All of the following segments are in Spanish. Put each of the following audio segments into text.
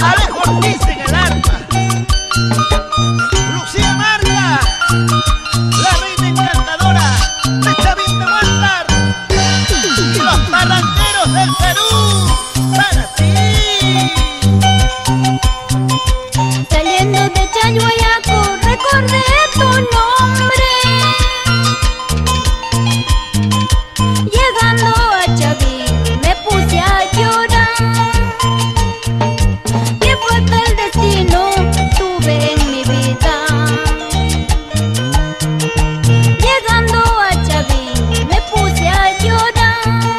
Alejo Ortiz en el arpa. Lucía Marca, la reina encantadora de Chavín de Huántar. Y los parranderos del Perú, para ti. Saliendo de Chayaco recordé tu nombre. Llegando a Chavín me puse a llorar. Qué fuerte el destino tuve en mi vida. Llegando a Chavín me puse a llorar.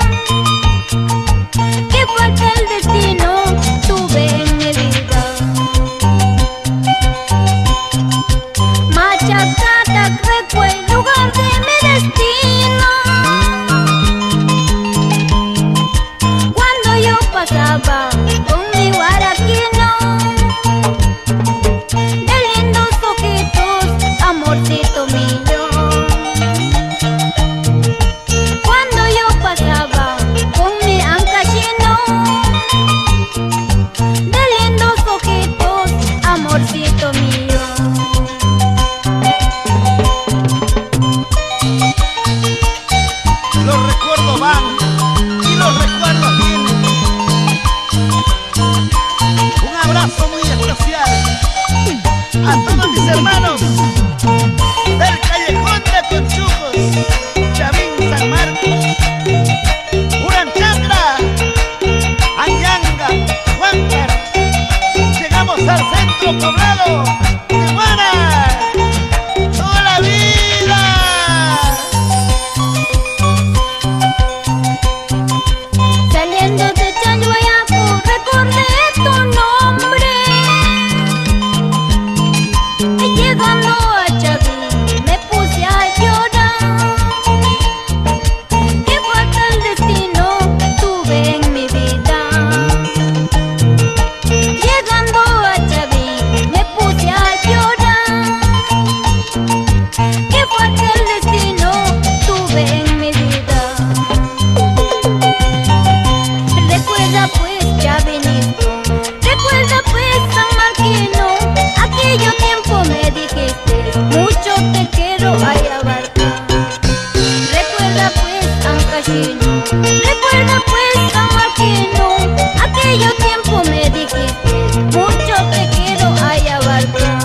Qué fuerte el destino tuve en mi vida. Machacatac fue el lugar de mi destino. Cuando yo pasaba con mi guaraquino, de lindos ojitos, amorcito mío. Cuando yo pasaba con mi ancachino, de lindos ojitos, amorcito mío. Los recuerdos van y los recuerdos vienen. Un abrazo muy especial a todos mis hermanos del Callejón de Pionchujos, Chavín, San Marcos, Uranchacra, Anyanga, Huántar. Llegamos al centro poblado de Huara. ¡Toda la vida! Saliendo de Chayaco recordé tu nombre. Llegando a Chavín me puse a llorar. Qué fuerte el destino tuve en mi vida. Llegando a Chavín me puse a llorar. Qué fuerte el destino tuve en mi vida. Recuerda pues, Chavinito, recuerda pues, San Marquino, aquello tiempo me dijiste, mucho te quiero ay abarcar. Recuerda pues, ancachino, recuerda pues, San Marquino, aquello tiempo me dijiste, mucho te quiero ay abarcar.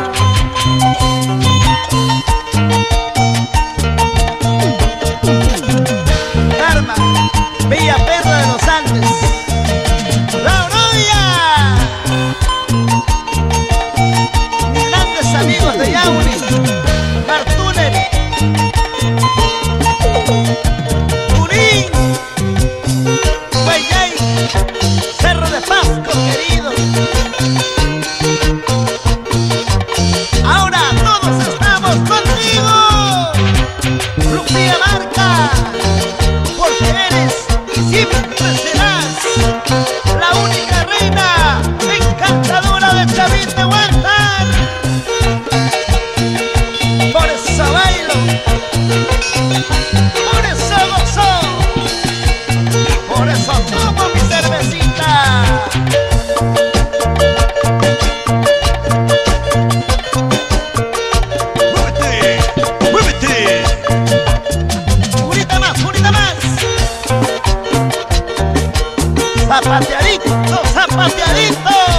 Karma, Bella Perla de los Andes, La Oroya, mis grandes amigos de Yauri, Martúner, Turín, Huayay, Cerro de Pasco, queridos. Ahora todos estamos contigo, Lucía Marca, porque eres y siempre serás la única reina encantadora de Chavín de Huántar. Por eso bailo, por eso gozo, y por eso tomo mi cervecita. ¡Muévete! ¡Muévete! ¡Unita más! ¡Unita más! ¡Zapateadito! ¡Zapateadito!